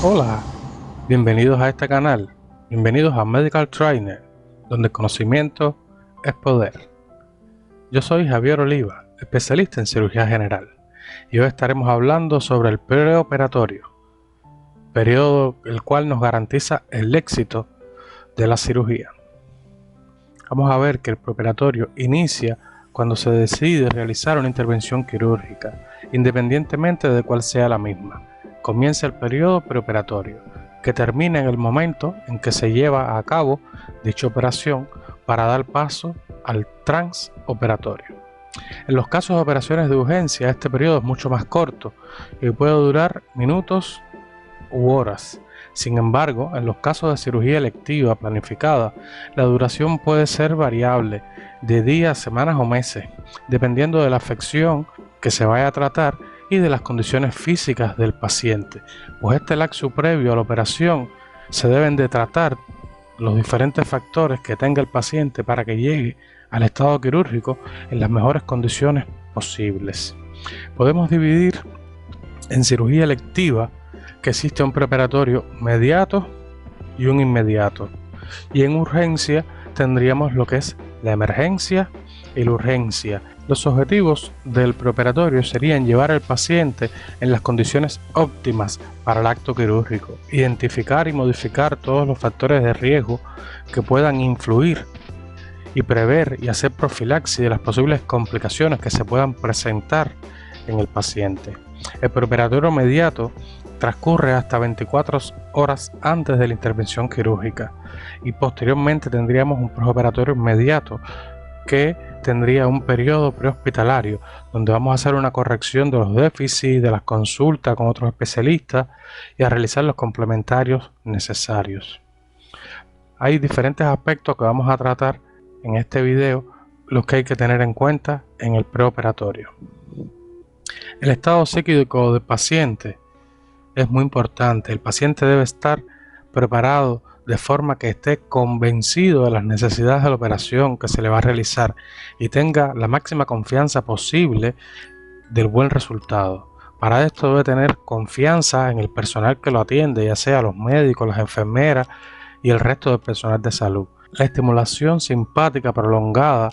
Hola, bienvenidos a este canal, bienvenidos a Medical Trainer, donde el conocimiento es poder. Yo soy Javier Oliva, especialista en cirugía general, y hoy estaremos hablando sobre el preoperatorio, periodo el cual nos garantiza el éxito de la cirugía. Vamos a ver que el preoperatorio inicia cuando se decide realizar una intervención quirúrgica, independientemente de cuál sea la misma. Comienza el periodo preoperatorio, que termina en el momento en que se lleva a cabo dicha operación para dar paso al transoperatorio. En los casos de operaciones de urgencia, este periodo es mucho más corto y puede durar minutos u horas. Sin embargo, en los casos de cirugía electiva planificada, la duración puede ser variable de días, semanas o meses, dependiendo de la afección que se vaya a tratar y de las condiciones físicas del paciente, pues este lapso previo a la operación se deben de tratar los diferentes factores que tenga el paciente para que llegue al estado quirúrgico en las mejores condiciones posibles. Podemos dividir en cirugía electiva que existe un preoperatorio mediato y un inmediato, y en urgencia tendríamos lo que es la emergencia y la urgencia. Los objetivos del preoperatorio serían llevar al paciente en las condiciones óptimas para el acto quirúrgico, identificar y modificar todos los factores de riesgo que puedan influir y prever y hacer profilaxis de las posibles complicaciones que se puedan presentar en el paciente. El preoperatorio mediato transcurre hasta 24 horas antes de la intervención quirúrgica y posteriormente tendríamos un preoperatorio inmediato que tendría un periodo prehospitalario donde vamos a hacer una corrección de los déficits, de las consultas con otros especialistas y a realizar los complementarios necesarios. Hay diferentes aspectos que vamos a tratar en este video, los que hay que tener en cuenta en el preoperatorio. El estado psíquico del paciente es muy importante. El paciente debe estar preparado de forma que esté convencido de las necesidades de la operación que se le va a realizar y tenga la máxima confianza posible del buen resultado. Para esto debe tener confianza en el personal que lo atiende, ya sea los médicos, las enfermeras y el resto del personal de salud. La estimulación simpática prolongada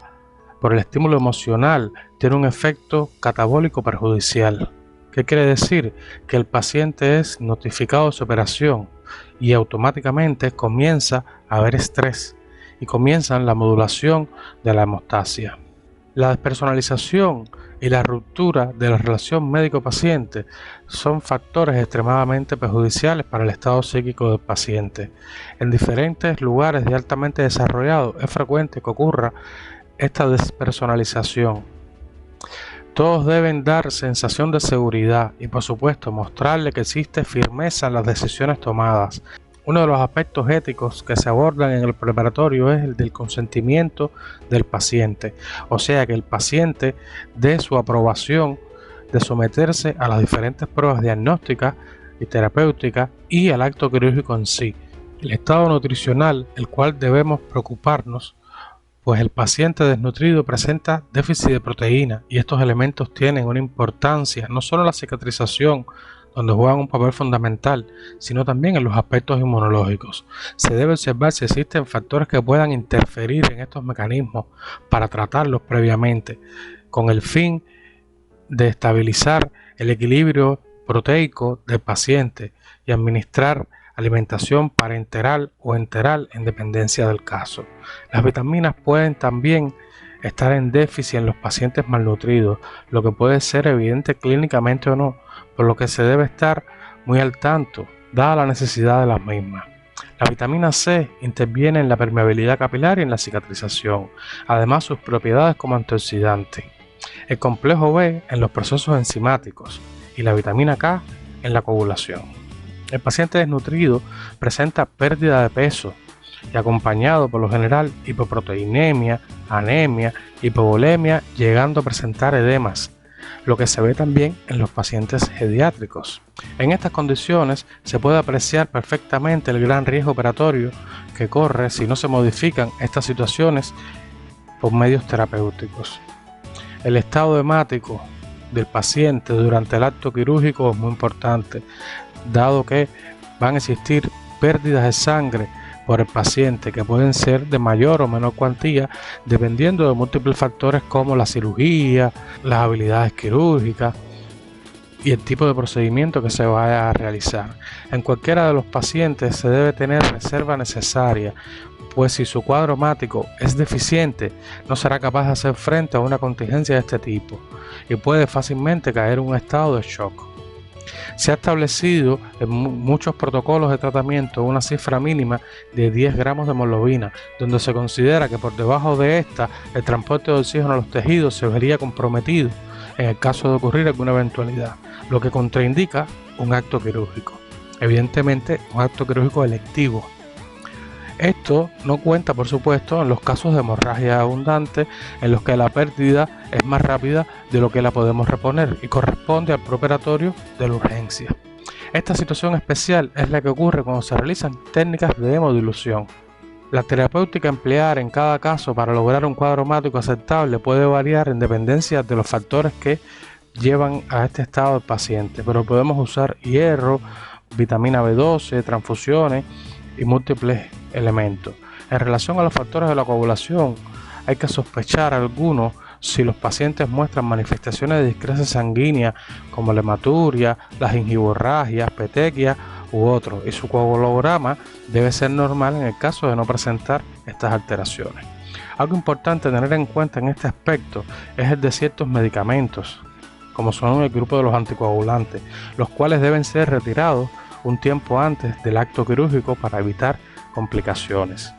por el estímulo emocional tiene un efecto catabólico perjudicial. ¿Qué quiere decir? Que el paciente es notificado de su operación y automáticamente comienza a haber estrés y comienza la modulación de la hemostasia. La despersonalización y la ruptura de la relación médico-paciente son factores extremadamente perjudiciales para el estado psíquico del paciente. En diferentes lugares de altamente desarrollados es frecuente que ocurra esta despersonalización. Todos deben dar sensación de seguridad y, por supuesto, mostrarle que existe firmeza en las decisiones tomadas. Uno de los aspectos éticos que se abordan en el preparatorio es el del consentimiento del paciente, o sea que el paciente dé su aprobación de someterse a las diferentes pruebas diagnósticas y terapéuticas y al acto quirúrgico en sí. El estado nutricional, el cual debemos preocuparnos, pues el paciente desnutrido presenta déficit de proteína y estos elementos tienen una importancia no solo en la cicatrización, donde juegan un papel fundamental, sino también en los aspectos inmunológicos. Se debe observar si existen factores que puedan interferir en estos mecanismos para tratarlos previamente, con el fin de estabilizar el equilibrio proteico del paciente y administrar alimentación parenteral o enteral en dependencia del caso. Las vitaminas pueden también estar en déficit en los pacientes malnutridos, lo que puede ser evidente clínicamente o no, por lo que se debe estar muy al tanto, dada la necesidad de las mismas. La vitamina C interviene en la permeabilidad capilar y en la cicatrización, además sus propiedades como antioxidante. El complejo B en los procesos enzimáticos y la vitamina K en la coagulación. El paciente desnutrido presenta pérdida de peso y acompañado por lo general hipoproteinemia, anemia, hipovolemia, llegando a presentar edemas, lo que se ve también en los pacientes pediátricos. En estas condiciones se puede apreciar perfectamente el gran riesgo operatorio que corre si no se modifican estas situaciones por medios terapéuticos. El estado hemático del paciente durante el acto quirúrgico es muy importante, dado que van a existir pérdidas de sangre por el paciente que pueden ser de mayor o menor cuantía dependiendo de múltiples factores como la cirugía, las habilidades quirúrgicas y el tipo de procedimiento que se vaya a realizar. En cualquiera de los pacientes se debe tener reserva necesaria, pues si su cuadro hemático es deficiente, no será capaz de hacer frente a una contingencia de este tipo y puede fácilmente caer en un estado de shock. Se ha establecido en muchos protocolos de tratamiento una cifra mínima de 10 gramos de hemoglobina, donde se considera que por debajo de esta el transporte de oxígeno a los tejidos se vería comprometido en el caso de ocurrir alguna eventualidad, lo que contraindica un acto quirúrgico. Evidentemente, un acto quirúrgico electivo. Esto no cuenta, por supuesto, en los casos de hemorragia abundante, en los que la pérdida es más rápida de lo que la podemos reponer y corresponde al preoperatorio de la urgencia. Esta situación especial es la que ocurre cuando se realizan técnicas de hemodilución. La terapéutica a emplear en cada caso para lograr un cuadro hemático aceptable puede variar en dependencia de los factores que llevan a este estado del paciente, pero podemos usar hierro, vitamina B12, transfusiones y múltiples elementos. En relación a los factores de la coagulación, hay que sospechar algunos si los pacientes muestran manifestaciones de discrecia sanguínea como la hematuria, las gingivorragias, petequias u otros, y su coagulograma debe ser normal en el caso de no presentar estas alteraciones. Algo importante tener en cuenta en este aspecto es el de ciertos medicamentos, como son el grupo de los anticoagulantes, los cuales deben ser retirados un tiempo antes del acto quirúrgico para evitar complicaciones.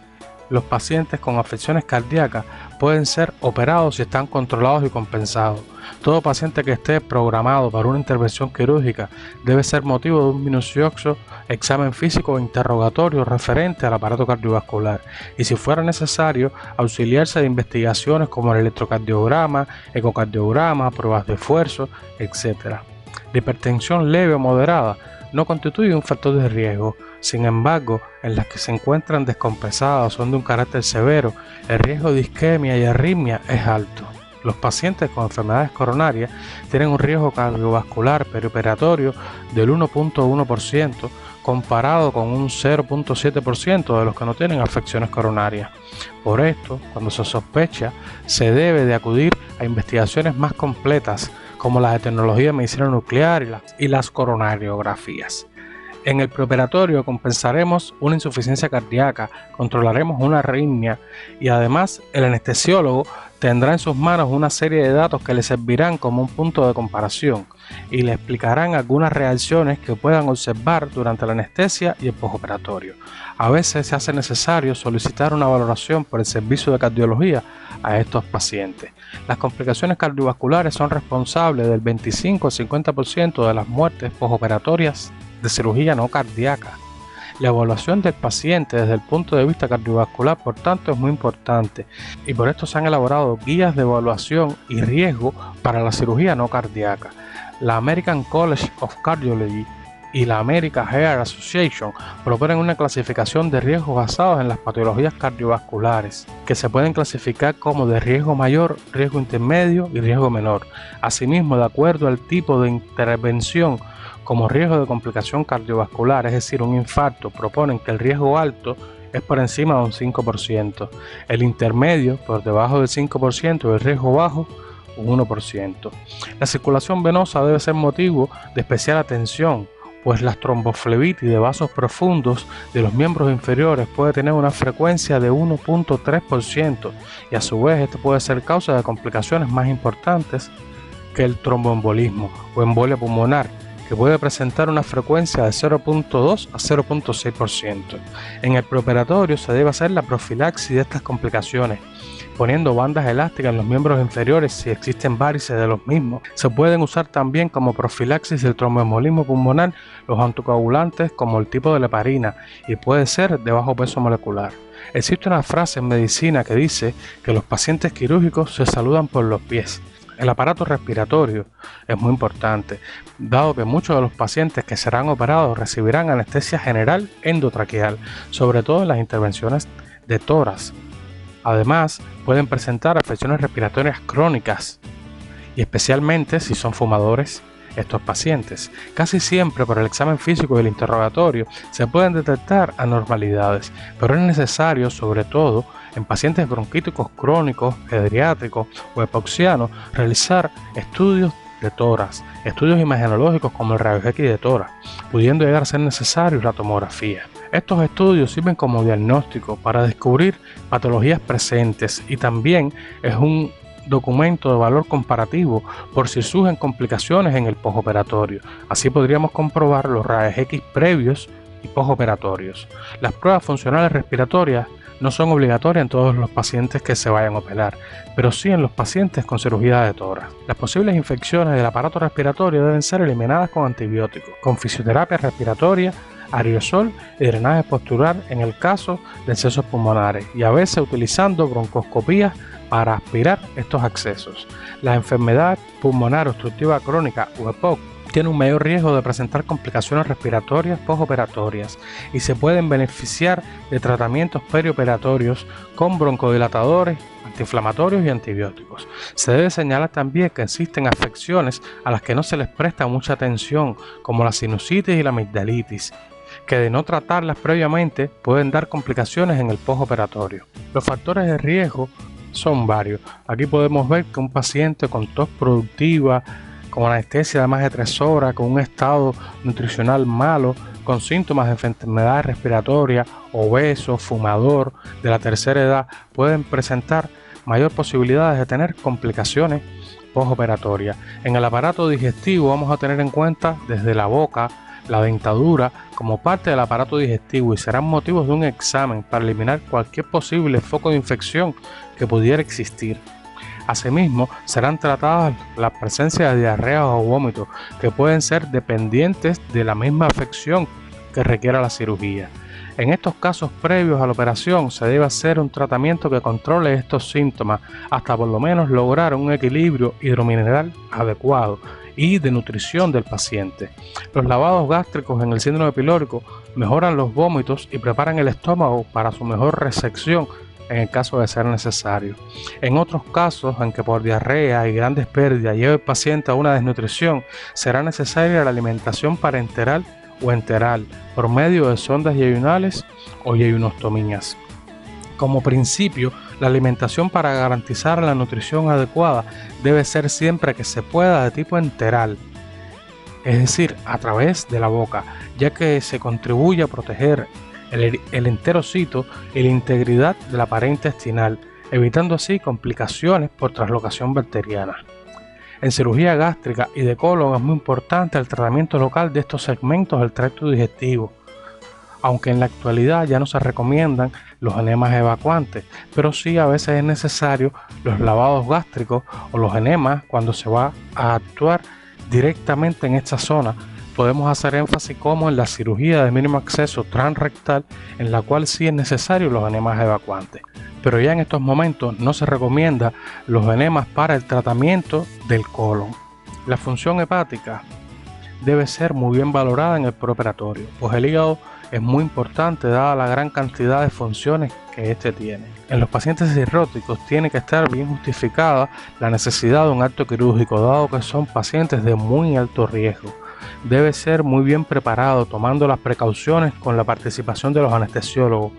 Los pacientes con afecciones cardíacas pueden ser operados si están controlados y compensados. Todo paciente que esté programado para una intervención quirúrgica debe ser motivo de un minucioso examen físico o interrogatorio referente al aparato cardiovascular y, si fuera necesario, auxiliarse de investigaciones como el electrocardiograma, ecocardiograma, pruebas de esfuerzo, etc. La hipertensión leve o moderada no constituye un factor de riesgo. Sin embargo, en las que se encuentran descompensadas o son de un carácter severo, el riesgo de isquemia y arritmia es alto. Los pacientes con enfermedades coronarias tienen un riesgo cardiovascular perioperatorio del 1.1% comparado con un 0.7% de los que no tienen afecciones coronarias. Por esto, cuando se sospecha, se debe de acudir a investigaciones más completas como las de tecnología de medicina nuclear y las coronariografías. En el preoperatorio compensaremos una insuficiencia cardíaca, controlaremos una arritmia y además el anestesiólogo tendrá en sus manos una serie de datos que le servirán como un punto de comparación y le explicarán algunas reacciones que puedan observar durante la anestesia y el postoperatorio. A veces se hace necesario solicitar una valoración por el servicio de cardiología a estos pacientes. Las complicaciones cardiovasculares son responsables del 25 al 50% de las muertes postoperatorias de cirugía no cardíaca. La evaluación del paciente desde el punto de vista cardiovascular, por tanto, es muy importante y por esto se han elaborado guías de evaluación y riesgo para la cirugía no cardíaca. La American College of Cardiology y la American Heart Association proponen una clasificación de riesgos basados en las patologías cardiovasculares, que se pueden clasificar como de riesgo mayor, riesgo intermedio y riesgo menor. Asimismo, de acuerdo al tipo de intervención, como riesgo de complicación cardiovascular, es decir, un infarto, proponen que el riesgo alto es por encima de un 5%, el intermedio por debajo del 5% y el riesgo bajo un 1%. La circulación venosa debe ser motivo de especial atención, pues la tromboflebitis de vasos profundos de los miembros inferiores puede tener una frecuencia de 1.3% y a su vez esto puede ser causa de complicaciones más importantes que el tromboembolismo o embolia pulmonar, que puede presentar una frecuencia de 0.2 a 0.6%. En el preoperatorio se debe hacer la profilaxis de estas complicaciones, poniendo bandas elásticas en los miembros inferiores si existen varices de los mismos. Se pueden usar también como profilaxis del tromboembolismo pulmonar los anticoagulantes como el tipo de la heparina y puede ser de bajo peso molecular. Existe una frase en medicina que dice que los pacientes quirúrgicos se saludan por los pies. El aparato respiratorio es muy importante, dado que muchos de los pacientes que serán operados recibirán anestesia general endotraqueal, sobre todo en las intervenciones de tórax. Además, pueden presentar afecciones respiratorias crónicas y especialmente si son fumadores, estos pacientes. Casi siempre por el examen físico y el interrogatorio se pueden detectar anormalidades, pero es necesario, sobre todo en pacientes bronquíticos crónicos, pediátricos o hipoxianos, realizar estudios de tórax, estudios imagenológicos como el rayos X de tórax, pudiendo llegar a ser necesario la tomografía. Estos estudios sirven como diagnóstico para descubrir patologías presentes y también es un documento de valor comparativo por si surgen complicaciones en el postoperatorio. Así podríamos comprobar los rayos X previos y postoperatorios. Las pruebas funcionales respiratorias no son obligatorias en todos los pacientes que se vayan a operar, pero sí en los pacientes con cirugía de tórax. Las posibles infecciones del aparato respiratorio deben ser eliminadas con antibióticos, con fisioterapia respiratoria, aerosol y drenaje postural en el caso de excesos pulmonares y a veces utilizando broncoscopías para aspirar estos accesos. La enfermedad pulmonar obstructiva crónica o EPOC tiene un mayor riesgo de presentar complicaciones respiratorias postoperatorias y se pueden beneficiar de tratamientos perioperatorios con broncodilatadores, antiinflamatorios y antibióticos. Se debe señalar también que existen afecciones a las que no se les presta mucha atención, como la sinusitis y la amigdalitis, que de no tratarlas previamente pueden dar complicaciones en el postoperatorio. Los factores de riesgo son varios. Aquí podemos ver que un paciente con tos productiva, con anestesia de más de 3 horas, con un estado nutricional malo, con síntomas de enfermedad respiratoria, obeso, fumador, de la tercera edad, pueden presentar mayor posibilidades de tener complicaciones postoperatorias. En el aparato digestivo vamos a tener en cuenta desde la boca, la dentadura como parte del aparato digestivo y serán motivos de un examen para eliminar cualquier posible foco de infección que pudiera existir. Asimismo, serán tratadas la presencia de diarrea o vómitos que pueden ser dependientes de la misma afección que requiera la cirugía. En estos casos previos a la operación se debe hacer un tratamiento que controle estos síntomas hasta por lo menos lograr un equilibrio hidromineral adecuado y de nutrición del paciente. Los lavados gástricos en el síndrome pilórico mejoran los vómitos y preparan el estómago para su mejor resección en el caso de ser necesario. En otros casos en que por diarrea y grandes pérdidas lleve el paciente a una desnutrición, será necesaria la alimentación parenteral o enteral por medio de sondas yeyunales o yeyunostomías. Como principio, la alimentación para garantizar la nutrición adecuada debe ser siempre que se pueda de tipo enteral, es decir, a través de la boca, ya que se contribuye a proteger el enterocito y la integridad de la pared intestinal, evitando así complicaciones por translocación bacteriana. En cirugía gástrica y de colon es muy importante el tratamiento local de estos segmentos del tracto digestivo, aunque en la actualidad ya no se recomiendan los enemas evacuantes, pero sí a veces es necesario los lavados gástricos o los enemas cuando se va a actuar directamente en esta zona. Podemos hacer énfasis como en la cirugía de mínimo acceso transrectal, en la cual sí es necesario los enemas evacuantes. Pero ya en estos momentos no se recomienda los enemas para el tratamiento del colon. La función hepática debe ser muy bien valorada en el preoperatorio, pues el hígado es muy importante dada la gran cantidad de funciones que este tiene. En los pacientes cirróticos tiene que estar bien justificada la necesidad de un acto quirúrgico, dado que son pacientes de muy alto riesgo. Debe ser muy bien preparado, tomando las precauciones con la participación de los anestesiólogos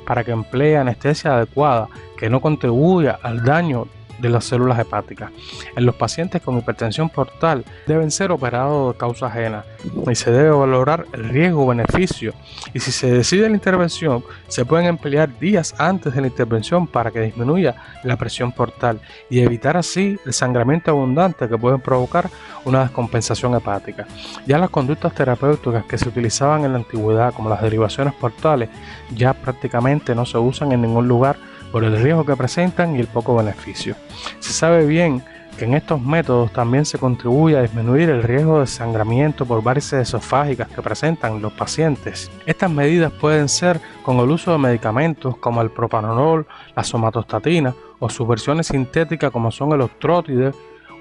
para que emplee anestesia adecuada que no contribuya al daño de las células hepáticas. En los pacientes con hipertensión portal deben ser operados de causa ajena y se debe valorar el riesgo-beneficio, y si se decide la intervención se pueden emplear días antes de la intervención para que disminuya la presión portal y evitar así el sangramiento abundante que puede provocar una descompensación hepática. Ya las conductas terapéuticas que se utilizaban en la antigüedad, como las derivaciones portales, ya prácticamente no se usan en ningún lugar por el riesgo que presentan y el poco beneficio. Se sabe bien que en estos métodos también se contribuye a disminuir el riesgo de sangramiento por varices esofágicas que presentan los pacientes. Estas medidas pueden ser con el uso de medicamentos como el propranolol, la somatostatina o sus versiones sintéticas como son el octrótide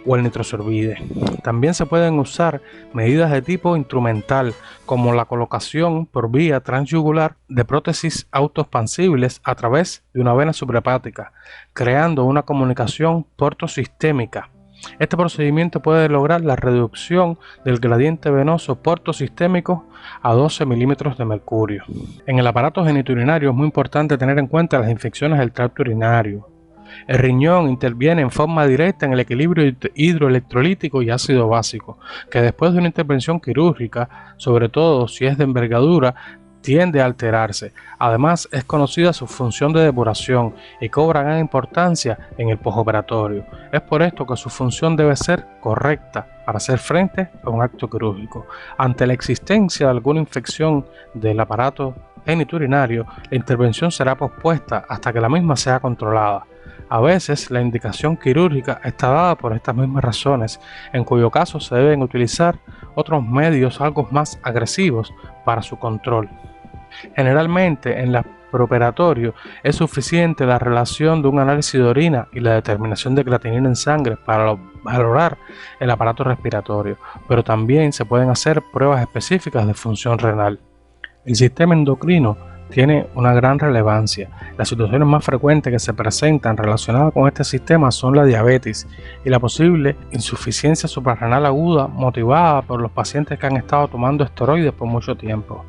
o el nitrosorbide. También se pueden usar medidas de tipo instrumental como la colocación por vía transyugular de prótesis autoexpansibles a través de una vena suprahepática, creando una comunicación portosistémica. Este procedimiento puede lograr la reducción del gradiente venoso portosistémico a 12 milímetros de mercurio. En el aparato genitourinario es muy importante tener en cuenta las infecciones del tracto urinario. El riñón interviene en forma directa en el equilibrio hidroelectrolítico y ácido básico, que después de una intervención quirúrgica, sobre todo si es de envergadura, tiende a alterarse. Además, es conocida su función de depuración y cobra gran importancia en el postoperatorio. Es por esto que su función debe ser correcta para hacer frente a un acto quirúrgico. Ante la existencia de alguna infección del aparato genitourinario, la intervención será pospuesta hasta que la misma sea controlada. A veces la indicación quirúrgica está dada por estas mismas razones, en cuyo caso se deben utilizar otros medios algo más agresivos para su control. Generalmente en el preoperatorio es suficiente la relación de un análisis de orina y la determinación de creatinina en sangre para valorar el aparato respiratorio, pero también se pueden hacer pruebas específicas de función renal. El sistema endocrino tiene una gran relevancia. Las situaciones más frecuentes que se presentan relacionadas con este sistema son la diabetes y la posible insuficiencia suprarrenal aguda motivada por los pacientes que han estado tomando esteroides por mucho tiempo.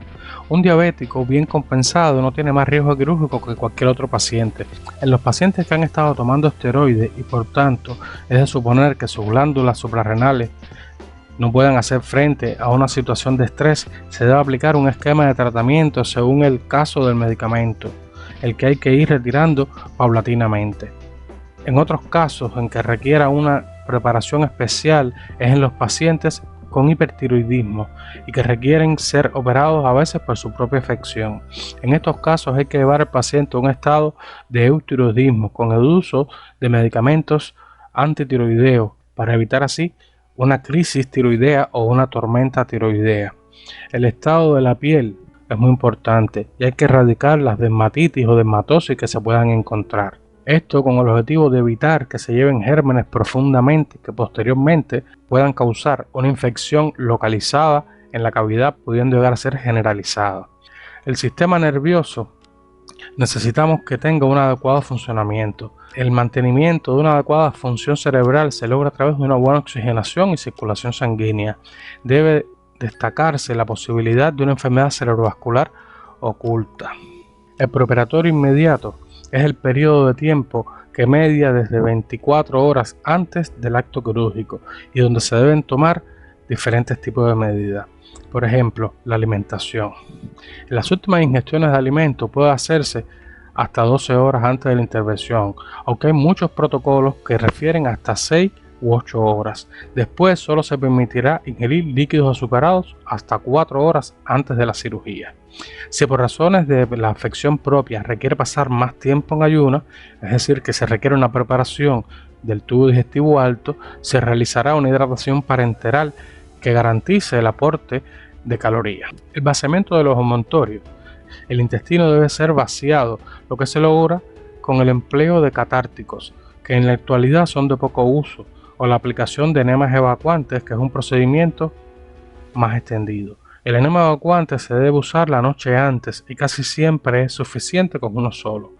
Un diabético bien compensado no tiene más riesgo quirúrgico que cualquier otro paciente. En los pacientes que han estado tomando esteroides y por tanto es de suponer que sus glándulas suprarrenales no puedan hacer frente a una situación de estrés, se debe aplicar un esquema de tratamiento según el caso del medicamento, el que hay que ir retirando paulatinamente. En otros casos en que requiera una preparación especial es en los pacientes con hipertiroidismo y que requieren ser operados a veces por su propia afección. En estos casos hay que llevar al paciente a un estado de eutiroidismo con el uso de medicamentos antitiroideos para evitar así una crisis tiroidea o una tormenta tiroidea. El estado de la piel es muy importante y hay que erradicar las dermatitis o dermatosis que se puedan encontrar. Esto con el objetivo de evitar que se lleven gérmenes profundamente que posteriormente puedan causar una infección localizada en la cavidad, pudiendo llegar a ser generalizada. El sistema nervioso necesitamos que tenga un adecuado funcionamiento. El mantenimiento de una adecuada función cerebral se logra a través de una buena oxigenación y circulación sanguínea. Debe destacarse la posibilidad de una enfermedad cerebrovascular oculta. El preoperatorio inmediato es el periodo de tiempo que media desde 24 horas antes del acto quirúrgico y donde se deben tomar diferentes tipos de medidas. Por ejemplo, la alimentación. Las últimas ingestiones de alimentos pueden hacerse hasta 12 horas antes de la intervención, aunque hay muchos protocolos que refieren hasta 6 u 8 horas. Después solo se permitirá ingerir líquidos azucarados hasta 4 horas antes de la cirugía. Si por razones de la afección propia requiere pasar más tiempo en ayuno, es decir, que se requiere una preparación del tubo digestivo alto, se realizará una hidratación parenteral que garantice el aporte de calorías. El vaciamiento de los emontorios. El intestino debe ser vaciado, lo que se logra con el empleo de catárticos, que en la actualidad son de poco uso, o la aplicación de enemas evacuantes, que es un procedimiento más extendido. El enema evacuante se debe usar la noche antes y casi siempre es suficiente con uno solo,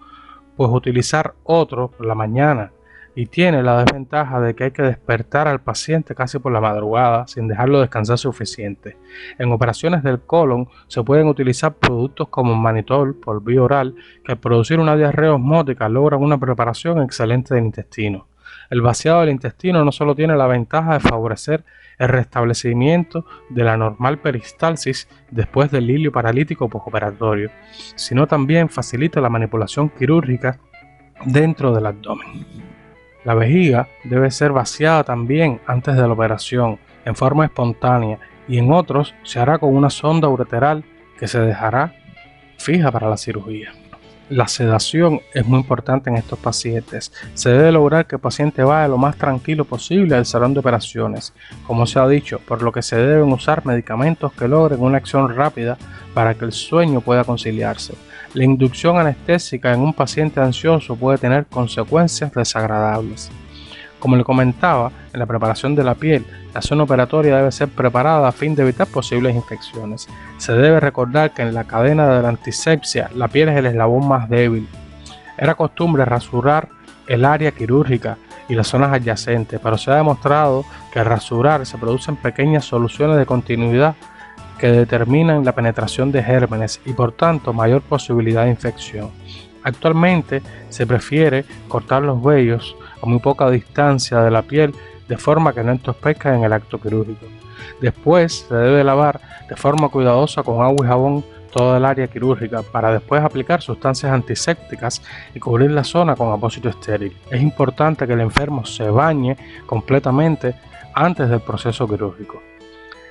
pues utilizar otro por la mañana y tiene la desventaja de que hay que despertar al paciente casi por la madrugada sin dejarlo descansar suficiente. En operaciones del colon se pueden utilizar productos como manitol por vía oral que al producir una diarrea osmótica logran una preparación excelente del intestino. El vaciado del intestino no solo tiene la ventaja de favorecer el restablecimiento de la normal peristalsis después del hilio paralítico postoperatorio, sino también facilita la manipulación quirúrgica dentro del abdomen. La vejiga debe ser vaciada también antes de la operación, en forma espontánea, y en otros se hará con una sonda ureteral que se dejará fija para la cirugía. La sedación es muy importante en estos pacientes. Se debe lograr que el paciente vaya lo más tranquilo posible al salón de operaciones, como se ha dicho, por lo que se deben usar medicamentos que logren una acción rápida para que el sueño pueda conciliarse. La inducción anestésica en un paciente ansioso puede tener consecuencias desagradables. Como le comentaba, en la preparación de la piel, la zona operatoria debe ser preparada a fin de evitar posibles infecciones. Se debe recordar que en la cadena de la antisepsia, la piel es el eslabón más débil. Era costumbre rasurar el área quirúrgica y las zonas adyacentes, pero se ha demostrado que al rasurar se producen pequeñas soluciones de continuidad que determinan la penetración de gérmenes y por tanto mayor posibilidad de infección. Actualmente se prefiere cortar los vellos a muy poca distancia de la piel de forma que no entorpezca en el acto quirúrgico. Después se debe lavar de forma cuidadosa con agua y jabón toda el área quirúrgica para después aplicar sustancias antisépticas y cubrir la zona con apósito estéril. Es importante que el enfermo se bañe completamente antes del proceso quirúrgico.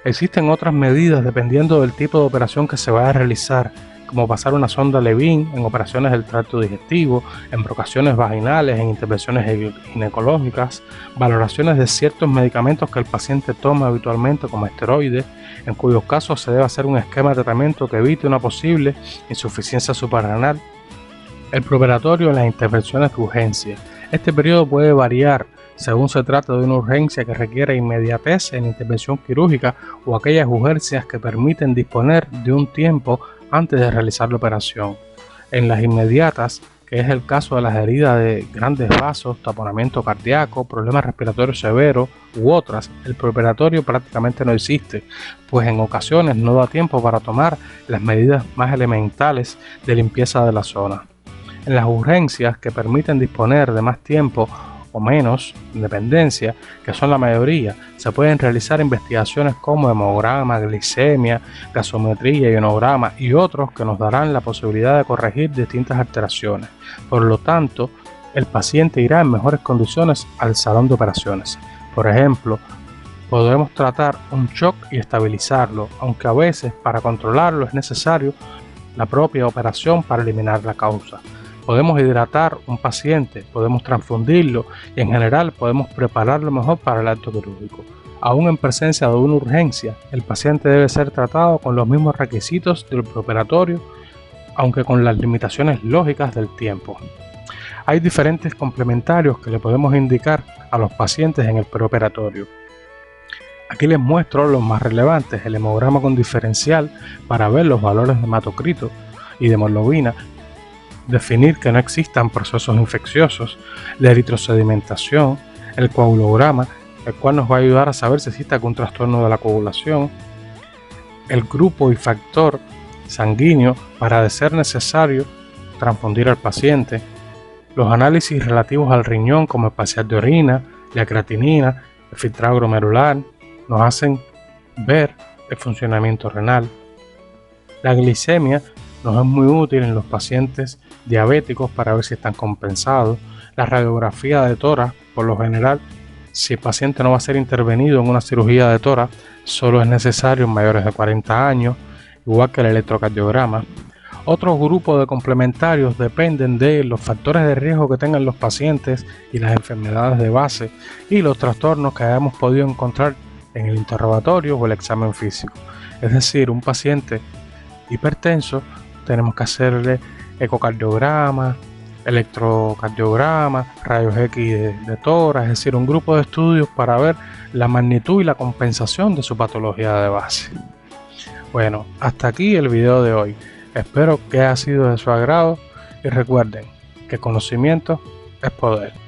Existen otras medidas dependiendo del tipo de operación que se vaya a realizar, como pasar una sonda Levin en operaciones del tracto digestivo, en brocaciones vaginales, en intervenciones ginecológicas, valoraciones de ciertos medicamentos que el paciente toma habitualmente como esteroides, en cuyos casos se debe hacer un esquema de tratamiento que evite una posible insuficiencia suprarrenal. El preoperatorio en las intervenciones de urgencia. Este periodo puede variar según se trata de una urgencia que requiere inmediatez en intervención quirúrgica o aquellas urgencias que permiten disponer de un tiempo antes de realizar la operación. En las inmediatas, que es el caso de las heridas de grandes vasos, taponamiento cardíaco, problemas respiratorios severos u otras, el preoperatorio prácticamente no existe, pues en ocasiones no da tiempo para tomar las medidas más elementales de limpieza de la zona. En las urgencias que permiten disponer de más tiempo o menos dependencia, que son la mayoría, se pueden realizar investigaciones como hemograma, glicemia, gasometría, ionograma y otros que nos darán la posibilidad de corregir distintas alteraciones. Por lo tanto, el paciente irá en mejores condiciones al salón de operaciones. Por ejemplo, podemos tratar un shock y estabilizarlo, aunque a veces para controlarlo es necesario la propia operación para eliminar la causa. Podemos hidratar un paciente, podemos transfundirlo y en general podemos prepararlo mejor para el acto quirúrgico. Aún en presencia de una urgencia, el paciente debe ser tratado con los mismos requisitos del preoperatorio, aunque con las limitaciones lógicas del tiempo. Hay diferentes complementarios que le podemos indicar a los pacientes en el preoperatorio. Aquí les muestro los más relevantes: el hemograma con diferencial para ver los valores de hematocrito y de hemoglobina, definir que no existan procesos infecciosos, la eritrosedimentación, el coagulograma, el cual nos va a ayudar a saber si existe algún trastorno de la coagulación, el grupo y factor sanguíneo para, de ser necesario, transfundir al paciente, los análisis relativos al riñón como el parcial de orina, la creatinina, el filtrado glomerular, nos hacen ver el funcionamiento renal. La glicemia nos es muy útil en los pacientes diabéticos para ver si están compensados. La radiografía de tórax, por lo general, si el paciente no va a ser intervenido en una cirugía de tórax, solo es necesario en mayores de 40 años, igual que el electrocardiograma. Otros grupos de complementarios dependen de los factores de riesgo que tengan los pacientes y las enfermedades de base y los trastornos que hayamos podido encontrar en el interrogatorio o el examen físico. Es decir, un paciente hipertenso tenemos que hacerle ecocardiograma, electrocardiograma, rayos X de tórax, es decir, un grupo de estudios para ver la magnitud y la compensación de su patología de base. Bueno, hasta aquí el video de hoy. Espero que haya sido de su agrado y recuerden que conocimiento es poder.